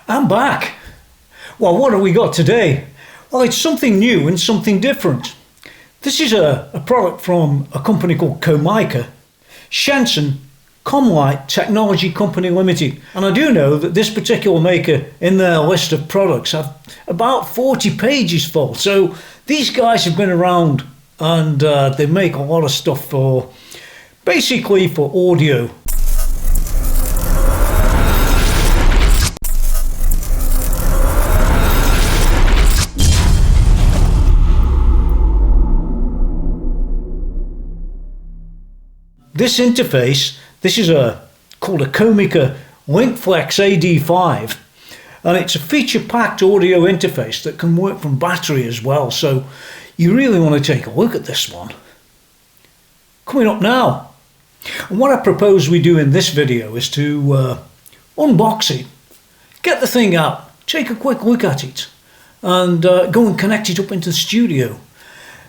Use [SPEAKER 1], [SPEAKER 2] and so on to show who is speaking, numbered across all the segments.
[SPEAKER 1] I'm back. Well, what have we got today? Well, it's something new and something different. This is a product from a company called COMICA, Shenzhen Comlight Technology Company Limited. And I do know that this particular maker in their list of products have about 40 pages full. So these guys have been around and they make a lot of stuff for, basically for audio. This interface, this is called a COMICA LinkFlex AD5, and it's a feature-packed audio interface that can work from battery as well, so you really want to take a look at this one. Coming up now, and what I propose we do in this video is to unbox it, get the thing out, take a quick look at it, and go and connect it up into the studio.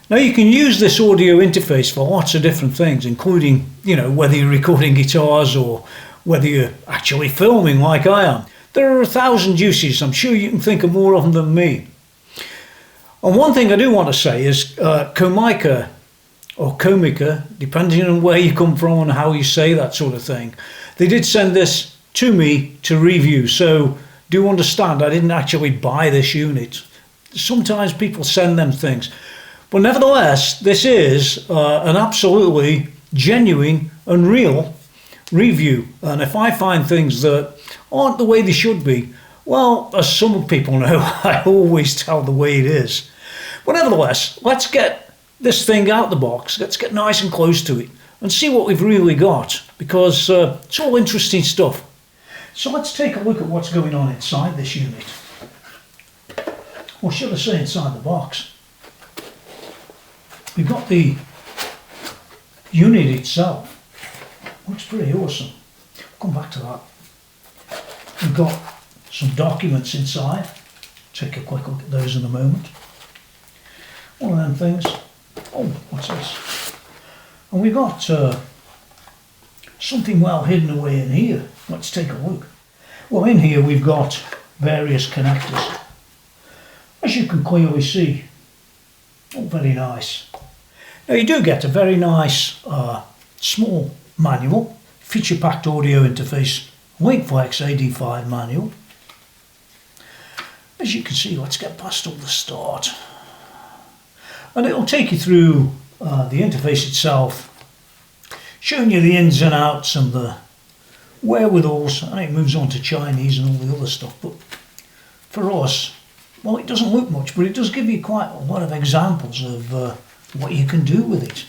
[SPEAKER 1] Now you can use this audio interface for lots of different things, including, whether you're recording guitars or whether you're actually filming like I am. There are 1,000 uses. I'm sure you can think of more of them than me. And one thing I do want to say is COMICA, or COMICA, depending on where you come from and how you say that sort of thing, they did send this to me to review. So do understand, I didn't actually buy this unit. Sometimes people send them things. But nevertheless, this is an absolutely genuine and real review. And if I find things that aren't the way they should be, well, as some people know, I always tell the way it is. But nevertheless, let's get this thing out of the box. Let's get nice and close to it and see what we've really got, because it's all interesting stuff. So let's take a look at what's going on inside this unit. Or should I say inside the box. We've got the unit itself. Looks pretty awesome. We'll come back to that. We've got some documents inside. Take a quick look at those in a moment. One of them things. Oh, what's this? And we've got something well hidden away in here. Let's take a look. Well, in here we've got various connectors. As you can clearly see. Oh, very nice. Now you do get a very nice small manual, feature-packed audio interface, LinkFlex AD5 manual. As you can see, let's get past all the start. And it'll take you through the interface itself, showing you the ins and outs and the wherewithals, and it moves on to Chinese and all the other stuff. But for us, well, it doesn't look much, but it does give you quite a lot of examples of what you can do with it.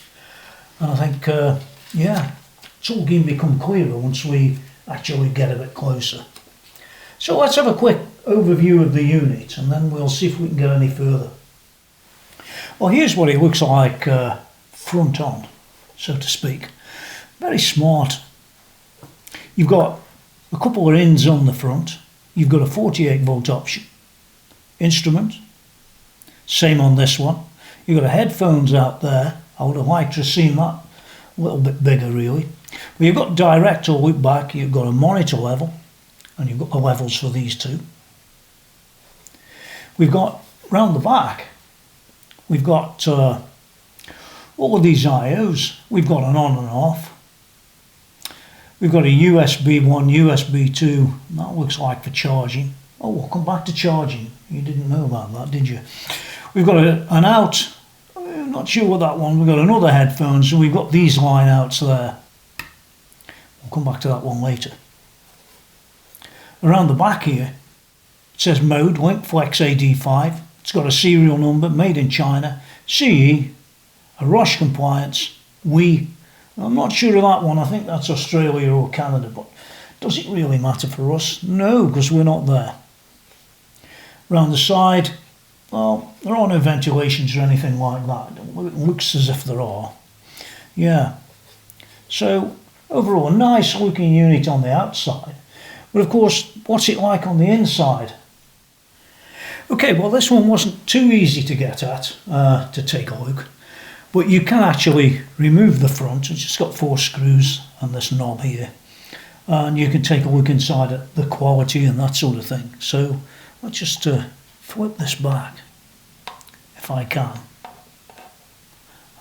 [SPEAKER 1] And I think, it's all going to become clearer once we actually get a bit closer. So let's have a quick overview of the unit, and then we'll see if we can get any further. Well, here's what it looks like front on, so to speak. Very smart. You've got a couple of ins on the front. You've got a 48 volt option. Instrument, same on this one. You've got a headphones out there. I would have liked to have seen that a little bit bigger really. But you've got direct or loop back, you've got a monitor level, and you've got the levels for these two. We've got round the back, we've got all of these IOs. We've got an on and off. We've got a USB 1, USB 2, that looks like for charging. Oh, we'll come back to charging. You didn't know about that, did you? We've got an out. I'm not sure what that one. We've got another headphone, so we've got these line outs there. We'll come back to that one later. Around the back here, it says mode, LinkFlex AD5. It's got a serial number, made in China, CE, a ROS compliance, WE. I'm not sure of that one. I think that's Australia or Canada, but does it really matter for us? No, because we're not there. Around the side, well, there are no ventilations or anything like that. It looks as if there are. Yeah. So, overall, a nice looking unit on the outside. But of course, what's it like on the inside? Okay, well, this one wasn't too easy to get at, to take a look. But you can actually remove the front. It's just got 4 screws and this knob here. and you can take a look inside at the quality and that sort of thing. So let's just flip this back if I can.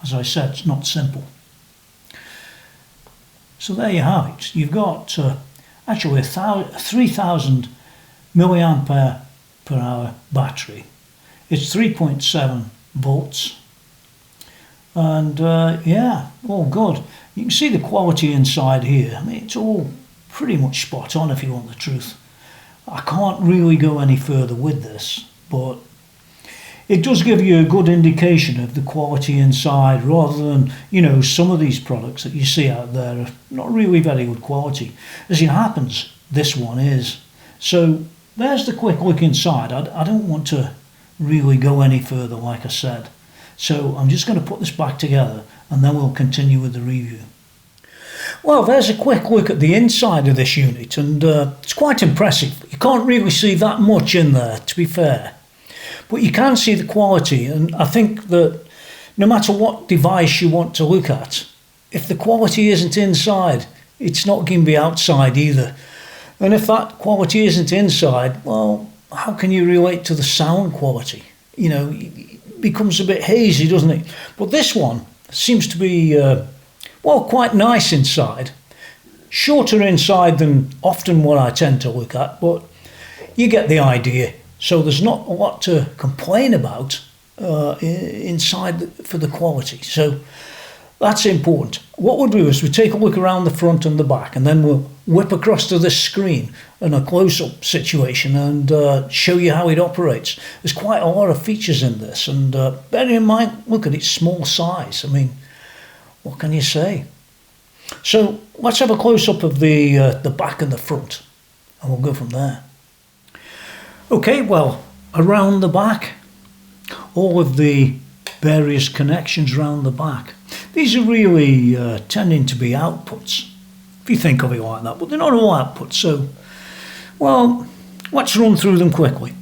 [SPEAKER 1] As I said, it's not simple. So there you have it. You've got actually a 3000 milliampere per hour battery. It's 3.7 volts. And yeah, all good. You can see the quality inside here. I mean, it's all pretty much spot on, if you want the truth. I can't really go any further with this, but it does give you a good indication of the quality inside, rather than, you know, some of these products that you see out there are not really very good quality. As it happens, this one is. So there's the quick look inside. I don't want to really go any further, like I said. So I'm just going to put this back together and then we'll continue with the review. Well, there's a quick look at the inside of this unit, and it's quite impressive. You can't really see that much in there, to be fair. But you can see the quality, and I think that no matter what device you want to look at, if the quality isn't inside, it's not going to be outside either. And if that quality isn't inside, well, how can you relate to the sound quality? You know, it becomes a bit hazy, doesn't it? But this one seems to be, well, quite nice inside. Shorter inside than often what I tend to look at, but you get the idea. So there's not a lot to complain about inside for the quality. So that's important. What we'll do is we take a look around the front and the back, and then we'll whip across to this screen in a close-up situation and show you how it operates. There's quite a lot of features in this, and bear in mind, look at its small size. I mean, what can you say? So let's have a close-up of the back and the front, and we'll go from there. Okay, well, around the back, all of the various connections around the back. These are really tending to be outputs, if you think of it like that, but they're not all outputs. So, well, let's run through them quickly.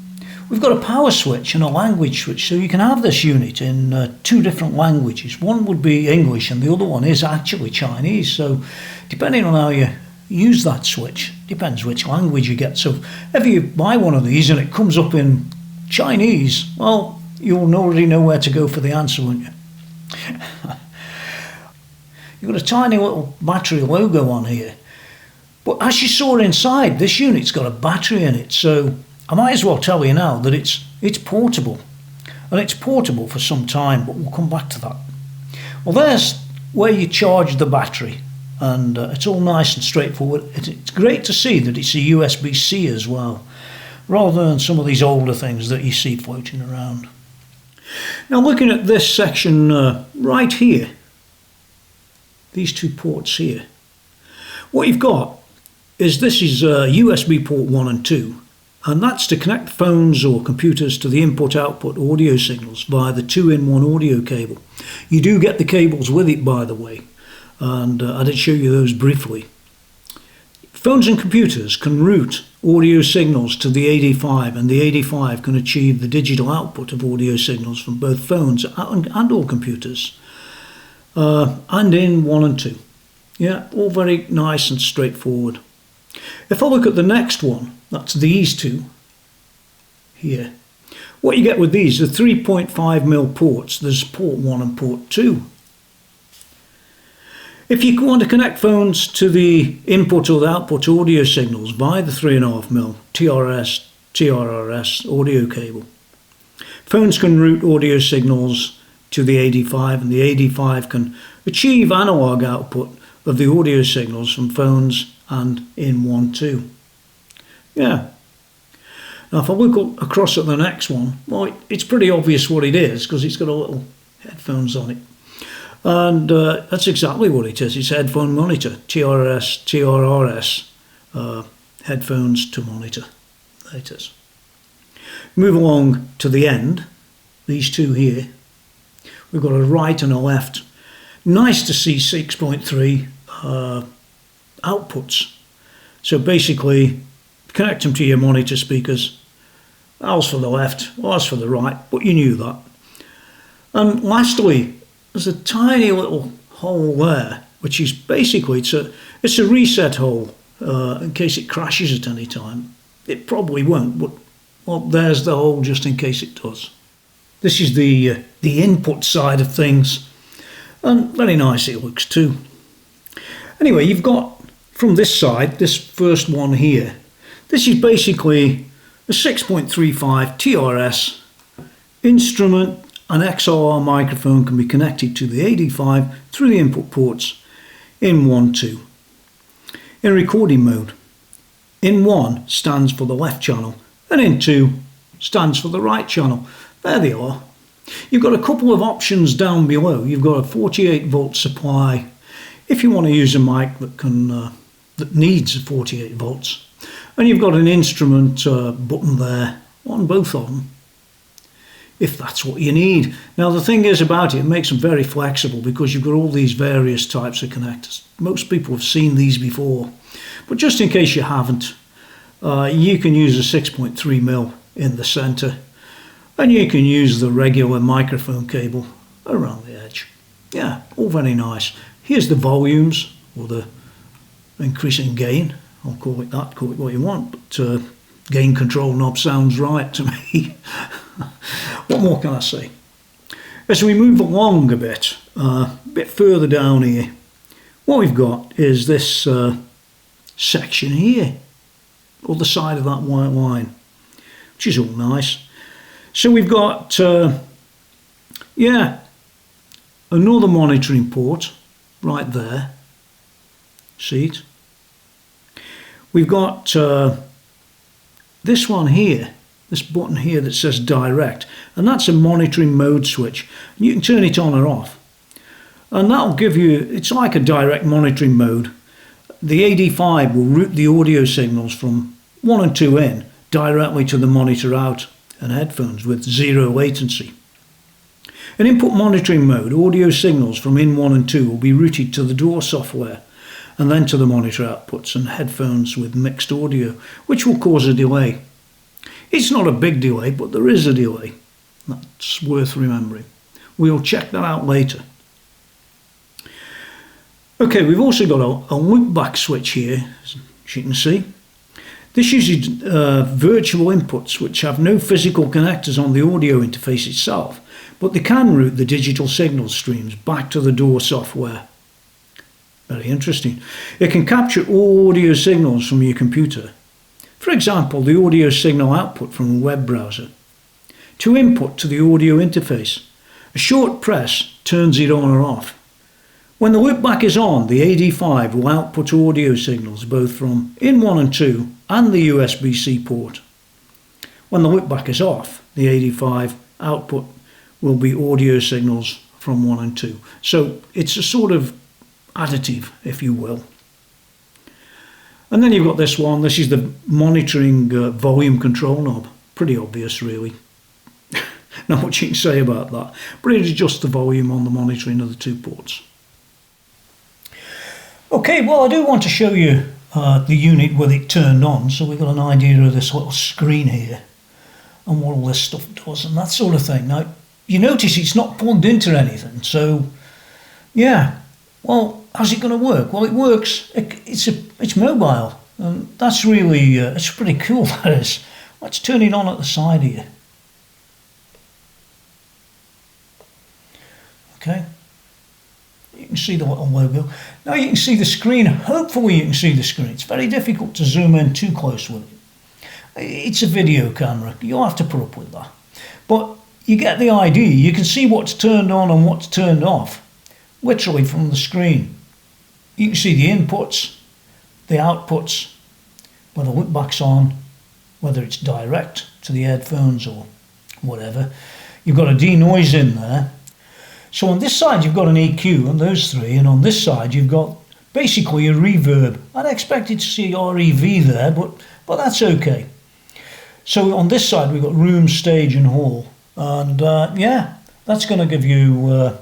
[SPEAKER 1] We've got a power switch and a language switch, so you can have this unit in two different languages. One would be English and the other one is actually Chinese, so depending on how you use that switch, depends which language you get. So if you buy one of these and it comes up in Chinese, well, you'll already know where to go for the answer, won't you? You've got a tiny little battery logo on here, but as you saw inside, this unit's got a battery in it, so I might as well tell you now that it's portable, and it's portable for some time, but we'll come back to that. Well, there's where you charge the battery, and it's all nice and straightforward. It's great to see that it's a USB-C as well, rather than some of these older things that you see floating around. Now, looking at this section right here, these two ports here, what you've got is this is USB port 1 and 2, and that's to connect phones or computers to the input-output audio signals via the 2-in-1 audio cable. You do get the cables with it, by the way, and I did show you those briefly. Phones and computers can route audio signals to the AD5, and the AD5 can achieve the digital output of audio signals from both phones and all computers, and in 1 and 2. Yeah, all very nice and straightforward. If I look at the next one, that's these two here. What you get with these are 3.5mm ports. There's port 1 and port 2. If you want to connect phones to the input or the output audio signals via the 3.5mm TRRS audio cable, phones can route audio signals to the AD5, and the AD5 can achieve analog output of the audio signals from phones and in 1 2. Yeah. Now if I look across at the next one, well, it's pretty obvious what it is because it's got a little headphones on it. And that's exactly what it is. It's a headphone monitor, TRRS headphones to monitor. There it is. Move along to the end, these two here. We've got a right and a left. Nice to see 6.3 outputs. So basically, connect them to your monitor speakers. Ours for the left, ours for the right, but you knew that. And lastly, there's a tiny little hole there, which is basically, it's a reset hole. in case it crashes at any time. It probably won't, but well, there's the hole just in case it does. This is the input side of things, and very nice it looks too. Anyway, you've got from this side, this first one here, this is basically a 6.35 TRS instrument. An XLR microphone can be connected to the AD5 through the input ports in 1, 2. In recording mode, in 1 stands for the left channel and in 2 stands for the right channel. There they are. You've got a couple of options down below. You've got a 48 volt supply if you want to use a mic that needs 48 volts, and you've got an instrument button there on both of them if that's what you need. Now the thing is about it makes them very flexible because you've got all these various types of connectors. Most people have seen these before, but just in case you haven't, you can use a 6.3mm in the center, and you can use the regular microphone cable around the edge. Yeah, all very nice. Here's the volumes, or the increasing gain. I'll call it that, call it what you want, but gain control knob sounds right to me. What more can I say? As we move along a bit further down here, what we've got is this section here, or the side of that white line, which is all nice. So we've got, yeah, another monitoring port right there. See it? We've got this one here, this button here that says direct, and that's a monitoring mode switch. You can turn it on or off, and that'll give you, it's like a direct monitoring mode. The AD5 will route the audio signals from 1 and 2 in directly to the monitor out and headphones with 0 latency. In input monitoring mode, audio signals from in 1 and 2 will be routed to the door software and then to the monitor outputs and headphones with mixed audio, which will cause a delay. It's not a big delay, but there is a delay. That's worth remembering. We'll check that out later. Okay, we've also got a loopback switch here, as you can see. This uses virtual inputs which have no physical connectors on the audio interface itself, but they can route the digital signal streams back to the door software. Very interesting. It can capture all audio signals from your computer. For example, the audio signal output from a web browser. To input to the audio interface, a short press turns it on or off. When the loopback is on, the AD5 will output audio signals both from in 1 and 2 and the USB-C port. When the loopback is off, the AD5 output will be audio signals from 1 and 2. So it's a sort of additive, if you will. And then you've got this one. This is the monitoring volume control knob. Pretty obvious, really. Not much you can say about that. But it adjusts the volume on the monitoring of the 2 ports. Okay, well, I do want to show you the unit with it turned on, so we've got an idea of this little screen here and what all this stuff does and that sort of thing. Now, you notice it's not plugged into anything, so yeah, well, how's it going to work? Well, it works, it's mobile, and that's really, it's pretty cool, that is. Let's turn it on at the side here. Okay. You can see the little logo. Now you can see the screen. Hopefully you can see the screen. It's very difficult to zoom in too close with it. It's a video camera. You'll have to put up with that. But you get the idea. You can see what's turned on and what's turned off, literally from the screen. You can see the inputs, the outputs, whether loopback's on, whether it's direct to the headphones or whatever. You've got a denoise in there. So on this side you've got an EQ on those 3, and on this side you've got basically a reverb. I'd expected to see REV there, but that's okay. So on this side we've got room, stage and hall, and yeah, that's going to give you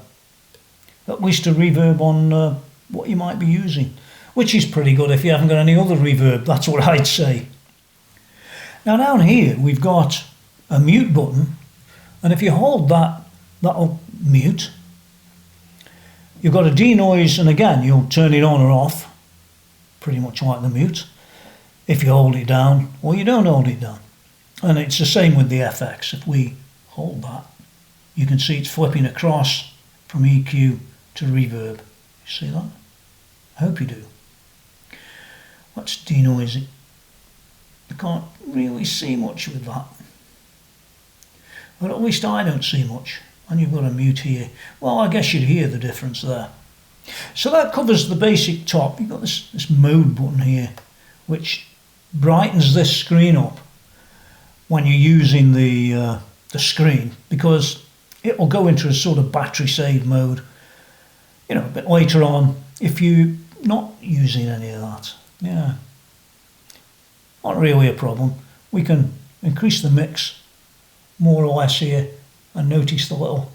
[SPEAKER 1] at least a reverb on what you might be using, which is pretty good if you haven't got any other reverb, that's what I'd say. Now down here we've got a mute button, and if you hold that, that'll mute. You've got a denoise, and again you'll turn it on or off. pretty much like the mute, if you hold it down or you don't hold it down. And it's the same with the FX. If we hold that, you can see it's flipping across from EQ to reverb. You see that? I hope you do. Let's denoise it. You can't really see much with that. But at least I don't see much. And you've got a mute here. Well, I guess you'd hear the difference there. So that covers the basic top. You've got this mode button here, which brightens this screen up when you're using the screen, because it will go into a sort of battery save mode, you know, a bit later on if you're not using any of that. Yeah, not really a problem. We can increase the mix more or less here, and notice the little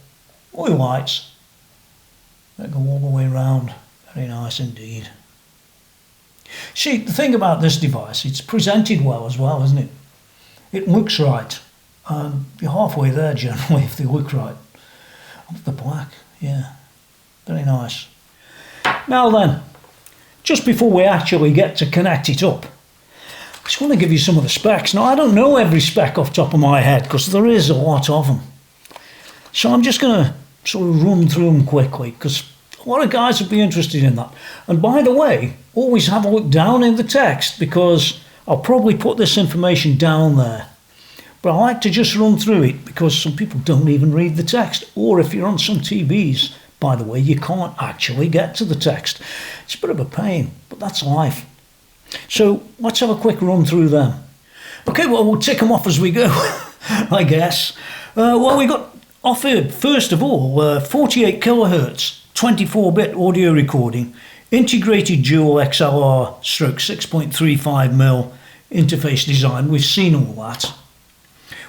[SPEAKER 1] oil lights that go all the way around. Very nice indeed. See, the thing about this device, it's presented well as well, isn't it? It looks right, and you're halfway there generally if they look right. The black, yeah, very nice. Now then, just before we actually get to connect it up, I just want to give you some of the specs. Now, I don't know every spec off the top of my head because there is a lot of them. So I'm just going to sort of run through them quickly because a lot of guys would be interested in that. And by the way, always have a look down in the text because I'll probably put this information down there. But I like to just run through it because some people don't even read the text. Or if you're on some TVs, by the way, you can't actually get to the text. It's a bit of a pain, but that's life. So let's have a quick run through them. Okay, well, we'll tick them off as we go, I guess. Well, we got offered, first of all, 48 kilohertz, 24-bit audio recording, integrated dual XLR stroke 6.35mm interface design. We've seen all that.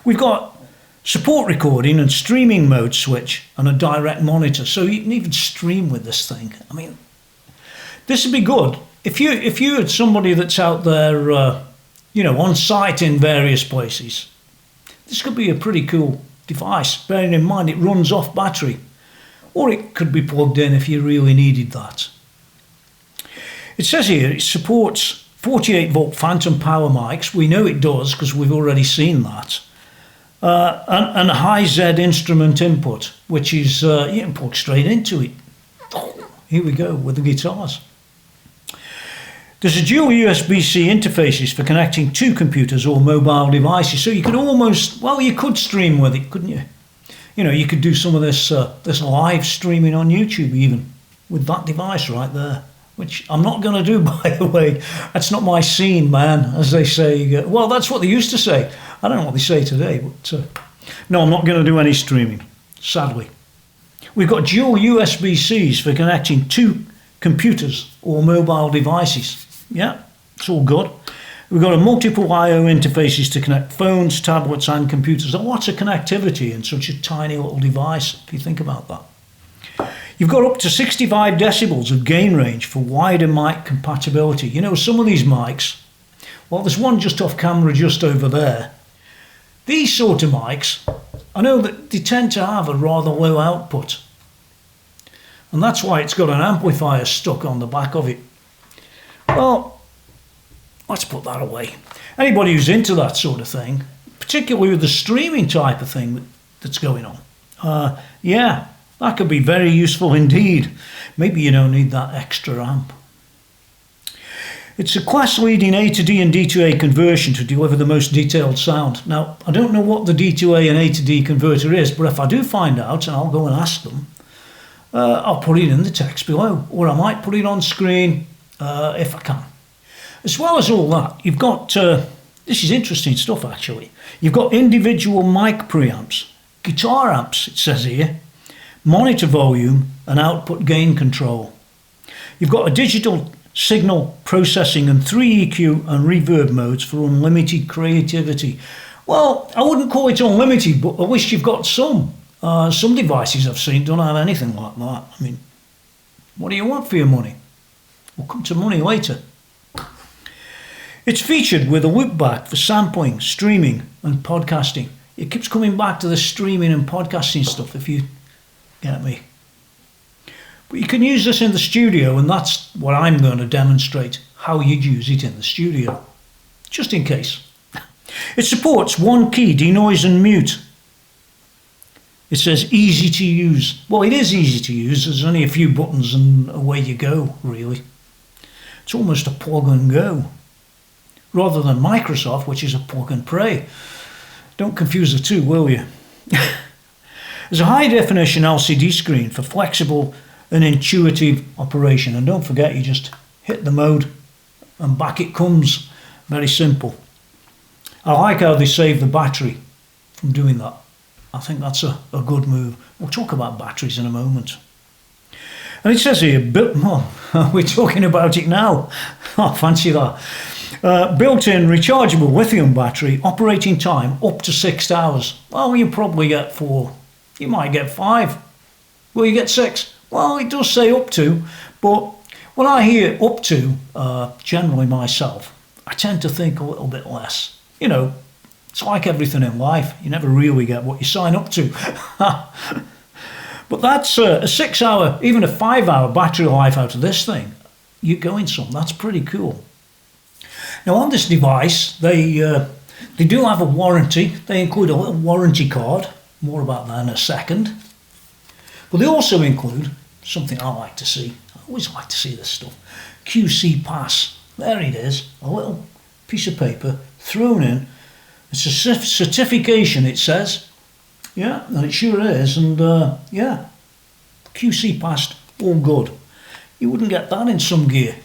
[SPEAKER 1] We've got support recording and streaming mode switch and a direct monitor, so you can even stream with this thing. I mean, this would be good. If you had somebody that's out there, you know, on site in various places, this could be a pretty cool device, bearing in mind it runs off battery, or it could be plugged in if you really needed that. It says here it supports 48 volt phantom power mics. We know it does because we've already seen that. And a high Z instrument input, which is, you can plug straight into it. Oh, here we go with the guitars. There's a dual USB-C interfaces for connecting two computers or mobile devices, so you could almost, well, you could stream with it, couldn't you? You know, you could do some of this this live streaming on YouTube even with that device right there, which I'm not going to do, by the way. That's not my scene, man, as they say. Well, that's what they used to say. I don't know what they say today, but no, I'm not going to do any streaming, sadly. We've got dual USB-Cs for connecting two computers or mobile devices. Yeah, it's all good. We've got a multiple I/O interfaces to connect phones, tablets and computers. There's lots of connectivity in such a tiny little device, if you think about that. You've got up to 65 decibels of gain range for wider mic compatibility. You know, some of these mics, well, there's one just off camera just over there. These sort of mics, I know that they tend to have a rather low output. And that's why it's got an amplifier stuck on the back of it. Well, let's put that away. Anybody who's into that sort of thing, particularly with the streaming type of thing that's going on, yeah, that could be very useful indeed. Maybe you don't need that extra amp. It's a class-leading A to D and D to A conversion to deliver the most detailed sound. Now, I don't know what the D to A and A to D converter is, but if I do find out, and I'll go and ask them, I'll put it in the text below, or I might put it on screen if I can. As well as all that, you've got, this is interesting stuff actually, you've got individual mic preamps, guitar amps, it says here, monitor volume and output gain control. You've got a digital signal processing and 3 EQ and reverb modes for unlimited creativity. Well, I wouldn't call it unlimited, but at least you've got some. Some devices I've seen don't have anything like that. I mean, what do you want for your money? We'll come to money later. It's featured with a loopback for sampling, streaming and podcasting. It keeps coming back to the streaming and podcasting stuff, if you get me. But you can use this in the studio, and that's what I'm going to demonstrate, how you'd use it in the studio, just in case. It supports one key, denoise and mute. It says easy to use. Well, it is easy to use. There's only a few buttons and away you go, really. It's almost a plug and go, rather than Microsoft, which is a plug and pray. Don't confuse the two, will you? There's a high definition LCD screen for flexible and intuitive operation. And don't forget, you just hit the mode and back it comes. Very simple. I like how they save the battery from doing that. I think that's a good move. We'll talk about batteries in a moment. And it says here, well, we're talking about it now. Oh, fancy that. Built-in rechargeable lithium battery, operating time up to 6 hours. Well, you probably get 4. You might get 5. Will you get 6? Well, it does say up to, but when I hear up to, generally myself, I tend to think a little bit less. You know, it's like everything in life. You never really get what you sign up to. But that's a 6 hour, even a 5 hour battery life out of this thing. You're going some. That's pretty cool. Now on this device, they do have a warranty. They include a little warranty card. More about that in a second. But they also include something I like to see. I always like to see this stuff. QC Pass. There it is. A little piece of paper thrown in. It's a certification, it says. Yeah, and it sure is. And yeah, QC passed, all good. You wouldn't get that in some gear.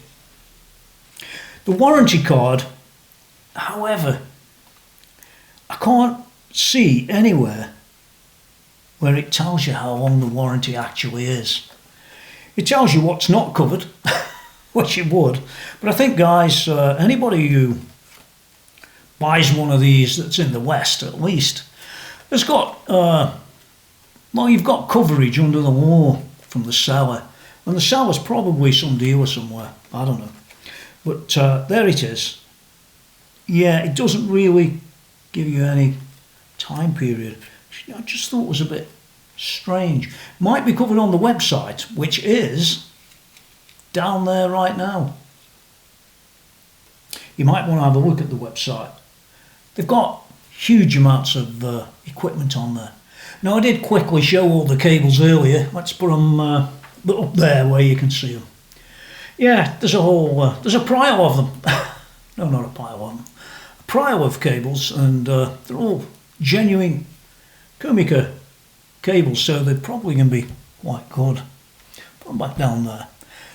[SPEAKER 1] The warranty card, however, I can't see anywhere where it tells you how long the warranty actually is. It tells you what's not covered, which it would. But I think, guys, anybody who buys one of these that's in the West, at least, has got, well, you've got coverage under the law from the seller. And the seller's probably some dealer somewhere. I don't know. But there it is. Yeah, it doesn't really give you any time period. I just thought it was a bit strange. Might be covered on the website, which is down there right now. You might want to have a look at the website. They've got huge amounts of equipment on there. Now, I did quickly show all the cables earlier. Let's put them up there where you can see them. Yeah, there's a whole, there's a pile of them. No, not a pile of them. A pile of cables, and they're all genuine COMICA cables, so they're probably going to be quite good. Put them back down there.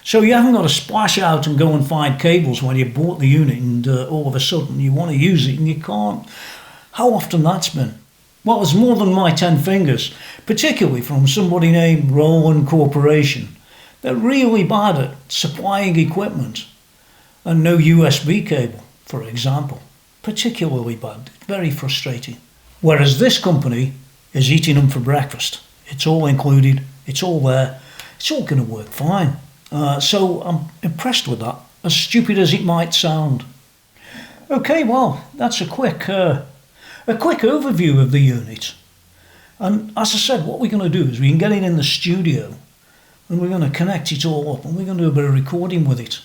[SPEAKER 1] So you haven't got to splash out and go and find cables when you bought the unit and all of a sudden you want to use it and you can't. How often that's been? Well, it's more than my 10 fingers, particularly from somebody named Roland Corporation. They're really bad at supplying equipment and no USB cable, for example. Particularly bad, very frustrating. Whereas this company is eating them for breakfast. It's all included, it's all there, it's all going to work fine. So I'm impressed with that, as stupid as it might sound. Okay, well, that's a quick overview of the unit. And as I said, what we're going to do is we can get it in the studio and we're going to connect it all up and we're going to do a bit of recording with it.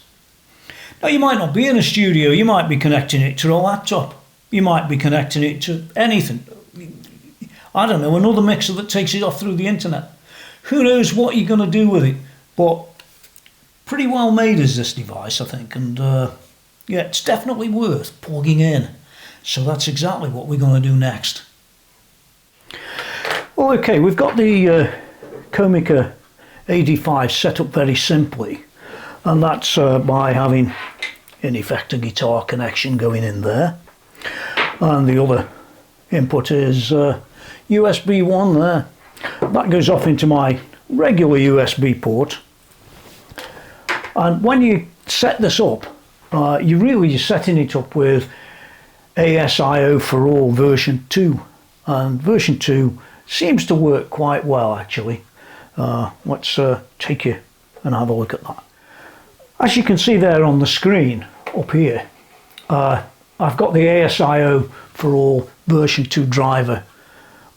[SPEAKER 1] Now, you might not be in a studio, you might be connecting it to a laptop, you might be connecting it to anything. I don't know, another mixer that takes it off through the internet. Who knows what you're going to do with it, but pretty well made is this device, I think, and yeah, it's definitely worth plugging in. So that's exactly what we're going to do next. Well, okay, we've got the COMICA AD5 set up very simply, and that's by having, in effect, a guitar connection going in there, and the other input is USB 1 there. That goes off into my regular USB port. And when you set this up, you're setting it up with ASIO4ALL version 2. And version 2 seems to work quite well, actually. Let's take you and have a look at that. As you can see there on the screen up here, I've got the ASIO4ALL version 2 driver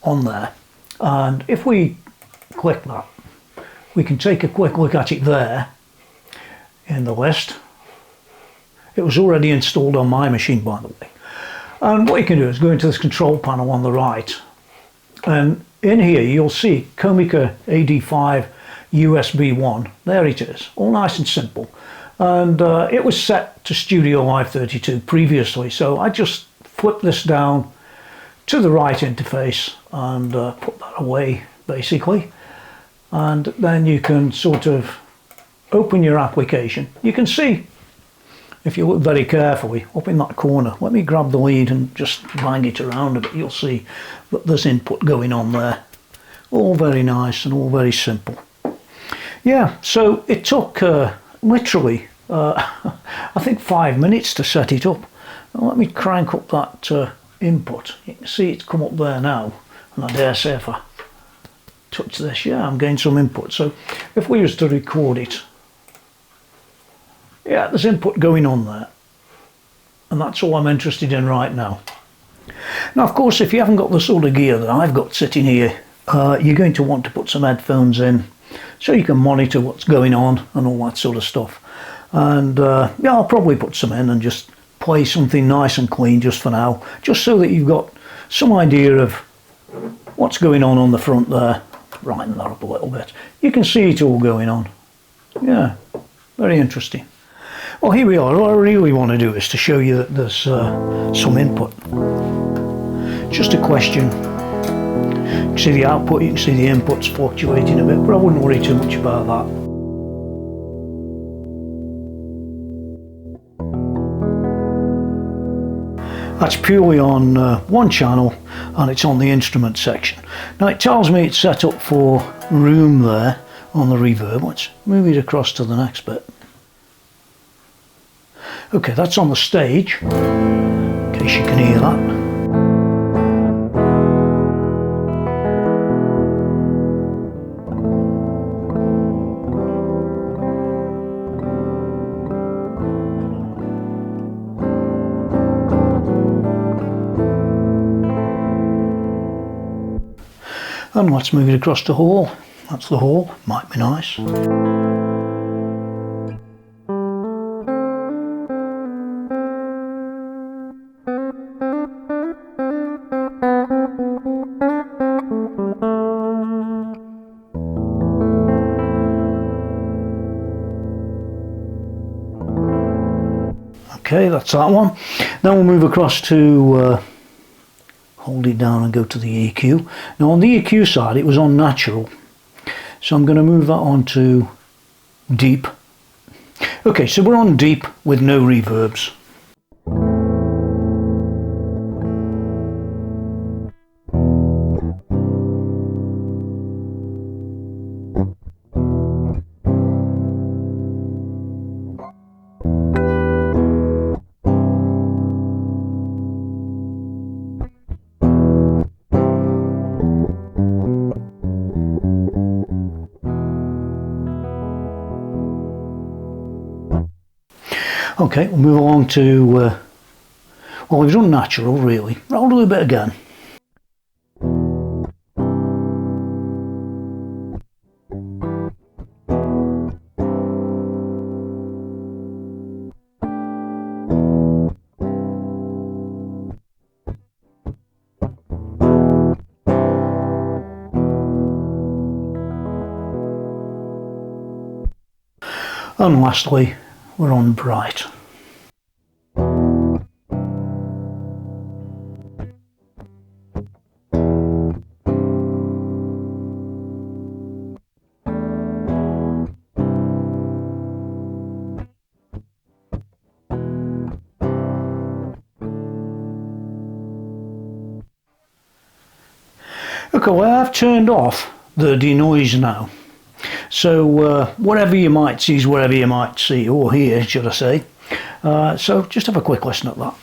[SPEAKER 1] on there. And if we click that, we can take a quick look at it there in the list. It was already installed on my machine, by the way. And what you can do is go into this control panel on the right, and in here you'll see COMICA AD5 USB 1. There it is, all nice and simple. And it was set to Studio Live 32 previously, so I just flip this down to the right interface and put that away basically, and then you can sort of open your application. You can see, if you look very carefully, up in that corner, let me grab the lead and just bang it around a bit, you'll see that there's input going on there. All very nice and all very simple. Yeah, so it took literally I think 5 minutes to set it up. Now let me crank up that input. You can see it's come up there now, and I dare say if I touch this, yeah, I'm getting some input. So if we was to record it, yeah, there's input going on there, and that's all I'm interested in right now. Now of course, if you haven't got the sort of gear that I've got sitting here, you're going to want to put some headphones in so you can monitor what's going on and all that sort of stuff. And yeah, I'll probably put some in and just play something nice and clean just for now, just so that you've got some idea of what's going on the front there. Brighten that up a little bit. You can see it all going on. Yeah, very interesting. Well, here we are. What I really want to do is to show you that there's some input. Just a question. You can see the output, you can see the inputs fluctuating a bit, but I wouldn't worry too much about that. That's purely on one channel, and it's on the instrument section. Now it tells me it's set up for room there on the reverb. Let's move it across to the next bit. Okay, that's on the stage, in case you can hear that. And let's move it across to hall. That's the hall, might be nice. Okay, that's that one. Then we'll move across to hold it down and go to the EQ. Now on the EQ side it was on natural, so I'm going to move that on to deep. Okay, so we're on deep with no reverbs. Okay, we'll move along to, well, it was unnatural really. I'll do a bit again. And lastly, we're on bright. Okay, well, I've turned off the denoise now. So whatever you might see is whatever you might see, or hear, should I say. So just have a quick listen at that.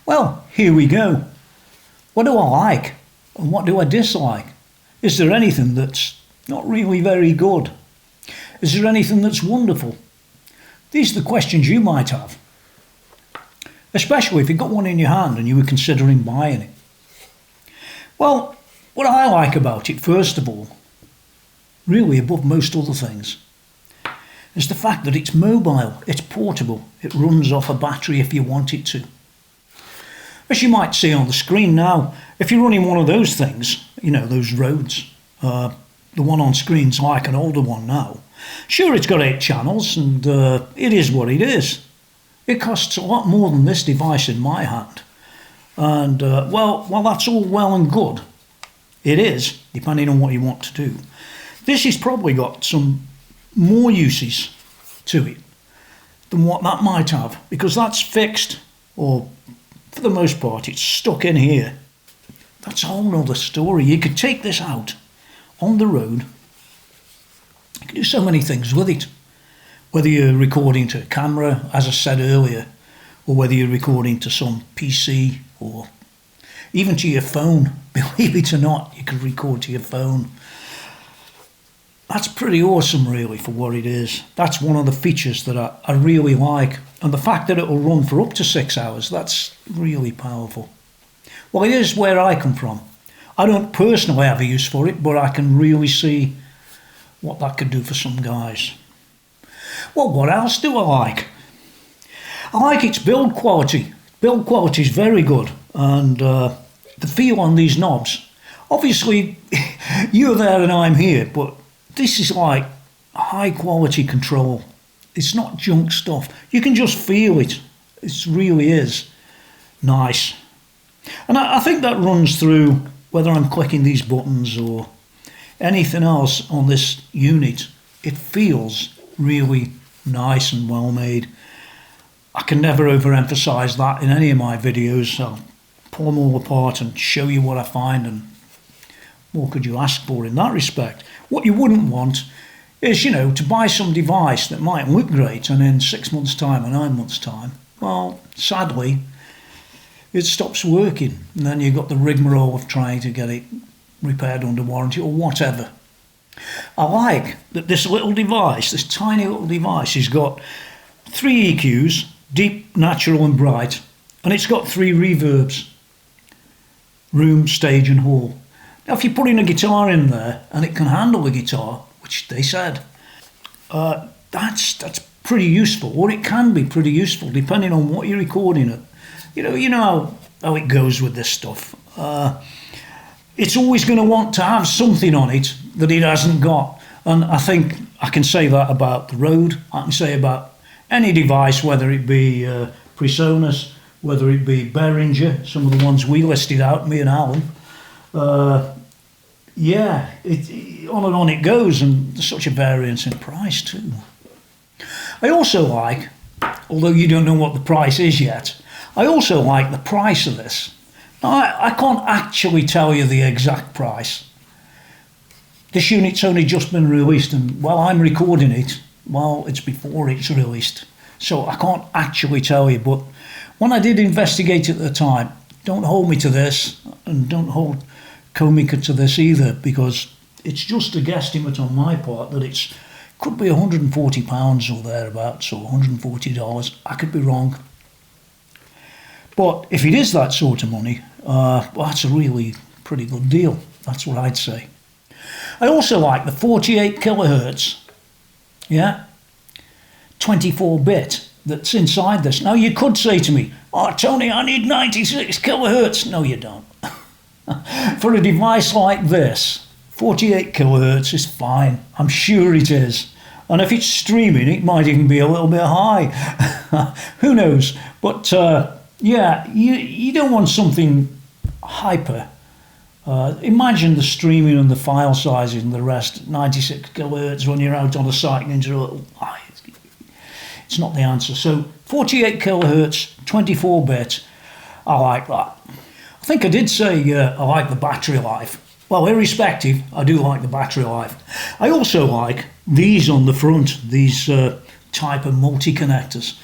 [SPEAKER 1] Well, here we go. What do I like? And what do I dislike? Is there anything that's not really very good? Is there anything that's wonderful? These are the questions you might have, especially if you've got one in your hand and you were considering buying it. Well, what I like about it, first of all, really above most other things, is the fact that it's mobile, it's portable, it runs off a battery if you want it to. As you might see on the screen now, if you're running one of those things, you know, those Rodes, the one on screen's like an older one now. Sure, it's got 8 channels and it is what it is. It costs a lot more than this device in my hand. And well, that's all well and good. It is, depending on what you want to do. This has probably got some more uses to it than what that might have, because that's fixed, or for the most part it's stuck in here. That's a whole other story. You could take this out on the road. You can do so many things with it, whether you're recording to a camera, as I said earlier, or whether you're recording to some PC or even to your phone. Believe it or not, you can record to your phone. That's pretty awesome, really, for what it is. That's one of the features that I really like. And the fact that it will run for up to 6 hours, that's really powerful. Well, it is where I come from. I don't personally have a use for it, but I can really see what that could do for some guys. Well, what else do I like? I like its build quality. Build quality is very good, and the feel on these knobs. Obviously, you're there and I'm here, but this is like high quality control. It's not junk stuff. You can just feel it. It really is nice. And I think that runs through whether I'm clicking these buttons or anything else on this unit. It feels really nice and well made. I can never overemphasize that in any of my videos. I'll pull them all apart and show you what I find, and what could you ask for in that respect? What you wouldn't want is, you know, to buy some device that might look great and in 6 months' time or 9 months' time, well, sadly, it stops working, and then you've got the rigmarole of trying to get it repaired under warranty or whatever. I like that this little device, this tiny little device, has got 3 EQs, deep, natural and bright, and it's got 3 reverbs: room, stage and hall. Now if you put in a guitar in there and it can handle the guitar, which they said, that's pretty useful, or it can be pretty useful depending on what you're recording at. You know how it goes with this stuff. It's always going to want to have something on it that it hasn't got, and I think I can say that about the Rode. I can say about any device, whether it be Presonus, whether it be Behringer, some of the ones we listed out, me and Alan. Yeah, on and on it goes, and there's such a variance in price too. I also like, although you don't know what the price is yet, I also like the price of this. Now, I can't actually tell you the exact price. This unit's only just been released, and while I'm recording it, well, it's before it's released, so I can't actually tell you. But when I did investigate at the time, don't hold me to this, and don't hold COMICA to this either, because it's just a guesstimate on my part that it could be £140 or thereabouts, or $140. I could be wrong. But if it is that sort of money, well, that's a really pretty good deal. That's what I'd say. I also like the 48 kilohertz, yeah, 24-bit that's inside this. Now you could say to me, "Oh, Tony, I need 96 kilohertz." No, you don't. For a device like this, 48 kilohertz is fine. I'm sure it is. And if it's streaming, it might even be a little bit high. Who knows? But yeah, you don't want something hyper. Imagine the streaming and the file sizes and the rest, 96 kilohertz when you're out on a site and into a little... It's not the answer. So 48 kilohertz, 24-bit, I like that. I think I did say I like the battery life. Well, irrespective, I do like the battery life. I also like these on the front, these type of multi-connectors.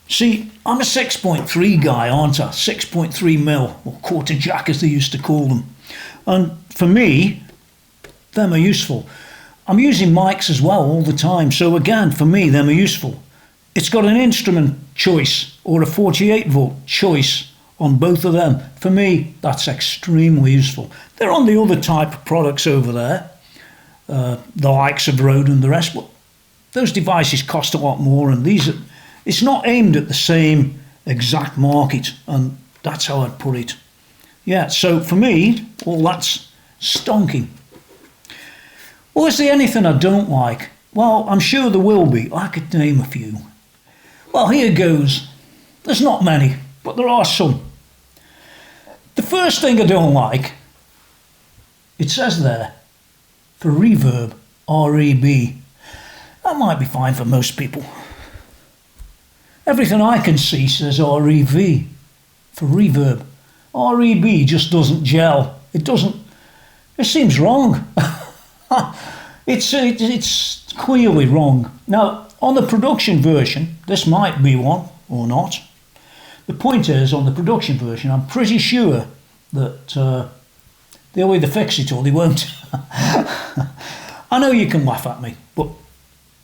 [SPEAKER 1] See, I'm a 6.3 guy, aren't I? 6.3 mil, or quarter jack as they used to call them. And for me, them are useful. I'm using mics as well all the time, so again, for me, them are useful. It's got an instrument choice or a 48 volt choice on both of them. For me, that's extremely useful. They're on the other type of products over there, the likes of Rode and the rest, but those devices cost a lot more, and it's not aimed at the same exact market, and that's how I'd put it. Yeah, so for me, well, that's stonking. Well, is there anything I don't like? Well, I'm sure there will be. I could name a few. Well, here goes. There's not many, but there are some. The first thing I don't like, it says there, for reverb, R-E-B. That might be fine for most people. Everything I can see says R-E-V for reverb. R-E-B just doesn't gel. It seems wrong. It's clearly wrong. Now, on the production version, this might be one or not. The point is, on the production version, I'm pretty sure that they'll either fix it or they won't. I know you can laugh at me, but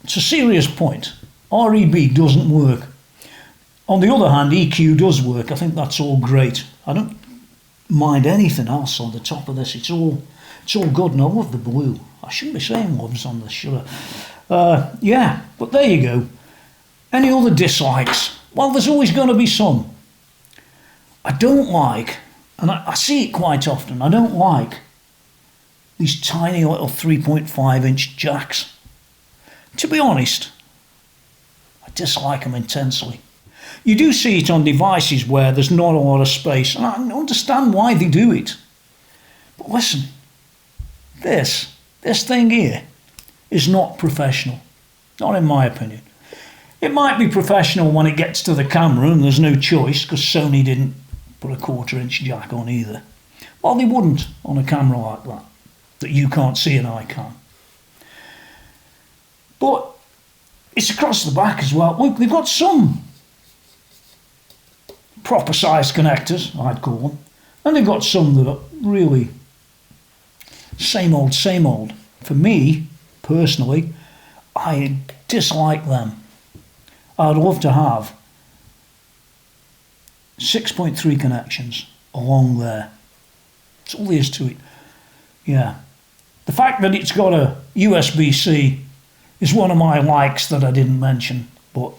[SPEAKER 1] it's a serious point. R-E-B doesn't work. On the other hand, EQ does work. I think that's all great. I don't mind anything else on the top of this. It's all good, and I love the blue. I shouldn't be saying loves on this, should I? Yeah, but there you go. Any other dislikes? Well, there's always going to be some. I don't like, and I see it quite often, I don't like these tiny little 3.5-inch jacks. To be honest, I dislike them intensely. You do see it on devices where there's not a lot of space, and I understand why they do it. But listen, this thing here is not professional. Not in my opinion. It might be professional when it gets to the camera and there's no choice, because Sony didn't put a 1/4-inch jack on either. Well, they wouldn't on a camera like that you can't see and I can. But it's across the back as well. Look, they've got some proper sized connectors, I'd call them, and they've got some that are really same old, same old. For me, personally, I dislike them. I'd love to have 6.3 connections along there. That's all there is to it. Yeah. The fact that it's got a USB-C is one of my likes that I didn't mention, but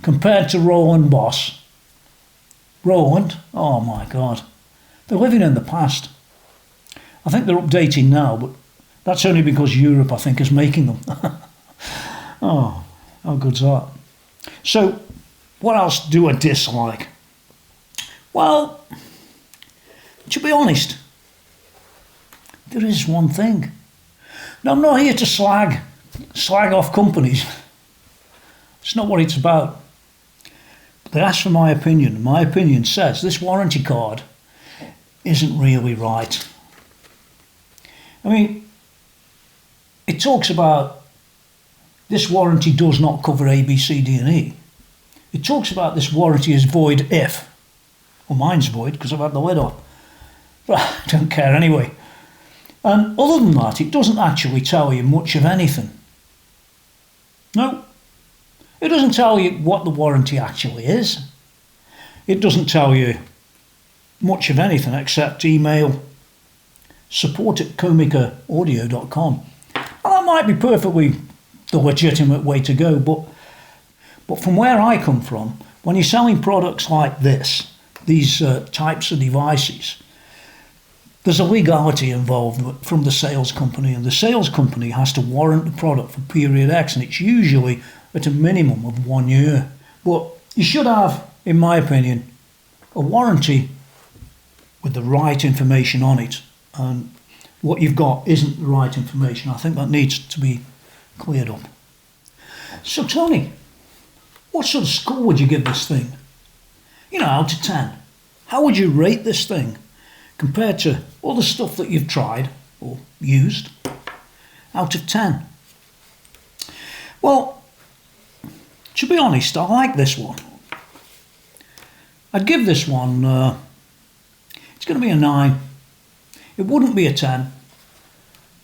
[SPEAKER 1] compared to Roland Boss, Roland, oh my God, they're living in the past. I think they're updating now, but that's only because Europe, I think, is making them. Oh, how good's that? So, what else do I dislike? Well, to be honest, there is one thing. Now, I'm not here to slag off companies. It's not what it's about. But they asked for my opinion. My opinion says this warranty card isn't really right. I mean, it talks about this warranty does not cover A, B, C, D and E. It talks about this warranty is void if. Well, mine's void because I've had the lid off. But I don't care anyway. And other than that, it doesn't actually tell you much of anything. No. It doesn't tell you what the warranty actually is. It doesn't tell you much of anything except email support@comicaaudio.com. Well, that might be perfectly the legitimate way to go, but from where I come from, when you're selling products like this, these types of devices, there's a legality involved from the sales company, and the sales company has to warrant the product for period X, and it's usually at a minimum of 1 year. But you should have, in my opinion, a warranty with the right information on it, and what you've got isn't the right information. I think that needs to be cleared up. So Tony, what sort of score would you give this thing? You know, out of 10. How would you rate this thing compared to all the stuff that you've tried or used? Out of 10. Well, to be honest, I like this one. I'd give this one, it's going to be a 9. It wouldn't be a 10.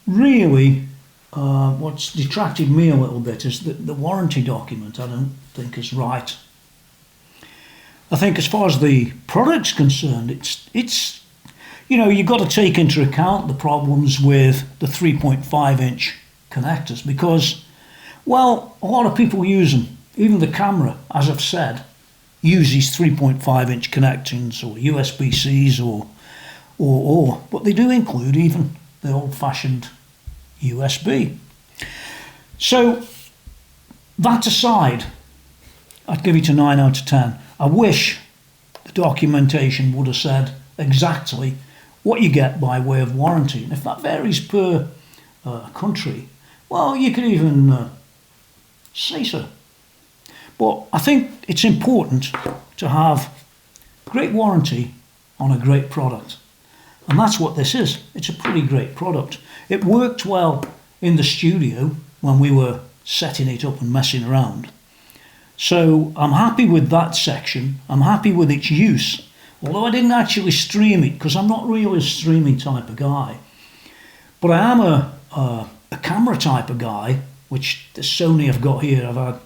[SPEAKER 1] Really, what's detracted me a little bit is that the warranty document I don't think is right. I think as far as the product's concerned, it's you've got to take into account the problems with the 3.5-inch connectors because, well, a lot of people use them. Even the camera, as I've said, uses 3.5-inch connections or USB-Cs or, but they do include even the old-fashioned USB. So, that aside, I'd give it a 9 out of 10. I wish the documentation would have said exactly what you get by way of warranty. And if that varies per country, well, you could even say so. But I think it's important to have great warranty on a great product. And that's what this is. It's a pretty great product. It worked well in the studio when we were setting it up and messing around. So I'm happy with that section. I'm happy with its use. Although I didn't actually stream it because I'm not really a streaming type of guy. But I am a camera type of guy, which the Sony I've got here, I've had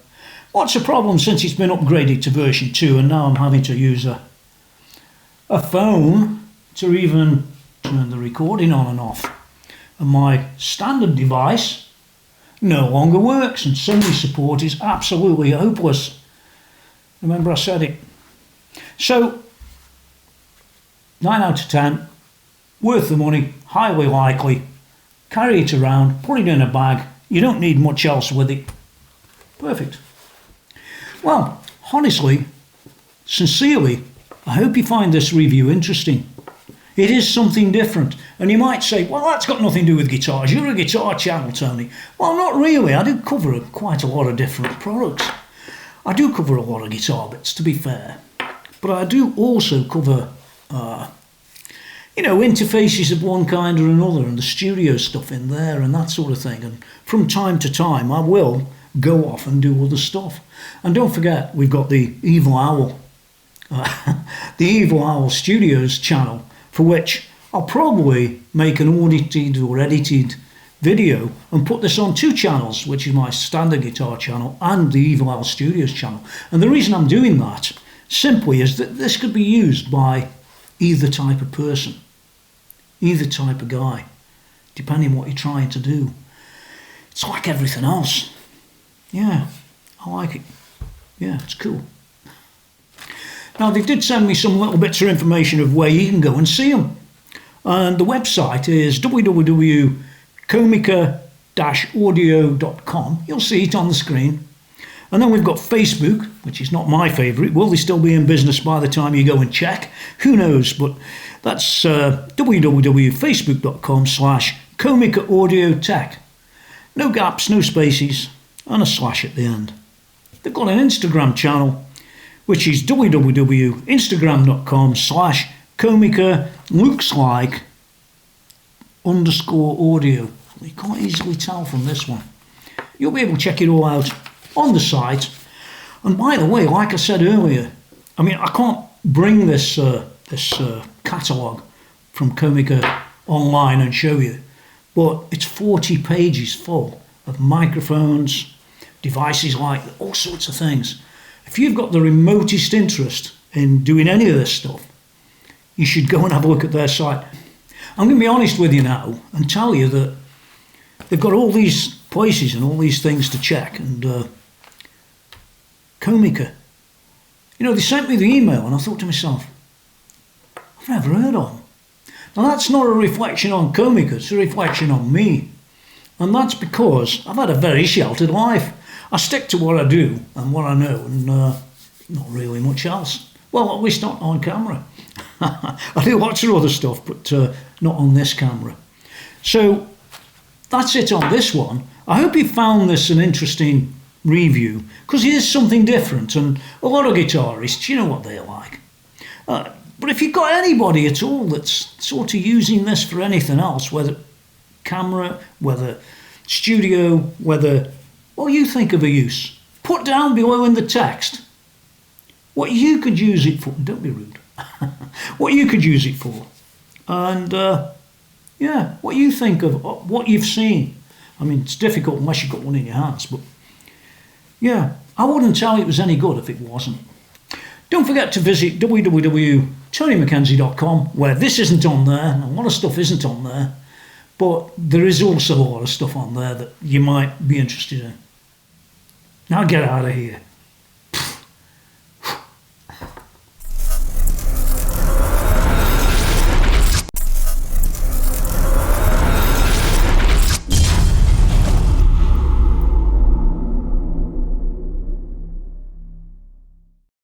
[SPEAKER 1] lots of problems since it's been upgraded to version 2, and now I'm having to use a phone to even turn the recording on and off. And my standard device no longer works, and Sony support is absolutely hopeless. Remember I said it. So, 9 out of 10, worth the money, highly likely. Carry it around, put it in a bag. You don't need much else with it. Perfect. Well, honestly, sincerely, I hope you find this review interesting. It is something different. And you might say, well, that's got nothing to do with guitars. You're a guitar channel, Tony. Well, not really. I do cover quite a lot of different products. I do cover a lot of guitar bits, to be fair. But I do also cover, interfaces of one kind or another and the studio stuff in there and that sort of thing. And from time to time, I will go off and do other stuff. And don't forget, we've got the Evil Owl, the Evil Owl Studios channel, for which I'll probably make an audited or edited video and put this on 2 channels, which is my standard guitar channel and the Evil Owl Studios channel. And the reason I'm doing that simply is that this could be used by either type of person, either type of guy, depending what you're trying to do. It's like everything else. Yeah, I like it. Yeah, it's cool. Now, they did send me some little bits of information of where you can go and see them. And the website is www.comica-audio.com. You'll see it on the screen. And then we've got Facebook, which is not my favourite. Will they still be in business by the time you go and check? Who knows? But that's www.facebook.com/ComicaAudioTech. No gaps, no spaces, and a slash at the end. They've got an Instagram channel, which is www.instagram.com/Comica looks like _audio. You can't easily tell from this one. You'll be able to check it all out on the site. And by the way, like I said earlier, I mean, I can't bring this catalogue from Comica online and show you, but it's 40 pages full of microphones, devices like all sorts of things. If you've got the remotest interest in doing any of this stuff, you should go and have a look at their site. I'm going to be honest with you now and tell you that they've got all these places and all these things to check. And Comica, they sent me the email and I thought to myself, I've never heard of them. Now that's not a reflection on Comica, it's a reflection on me. And that's because I've had a very sheltered life. I stick to what I do and what I know, and not really much else. Well, at least not on camera. I do lots of other stuff, but not on this camera. So that's it on this one. I hope you found this an interesting review, because it is something different, and a lot of guitarists, you know what they're like. But if you've got anybody at all that's sort of using this for anything else, whether camera, whether studio, whether... Well, you think of a use. Put down below in the text what you could use it for. Don't be rude. What you could use it for. And Yeah, what you think of what you've seen. I mean, it's difficult unless you've got one in your hands, but yeah, I wouldn't tell you it was any good if it wasn't. Don't forget to visit www.tonymackenzie.com, where this isn't on there, and a lot of stuff isn't on there, but there is also a lot of stuff on there that you might be interested in. Now get out of here.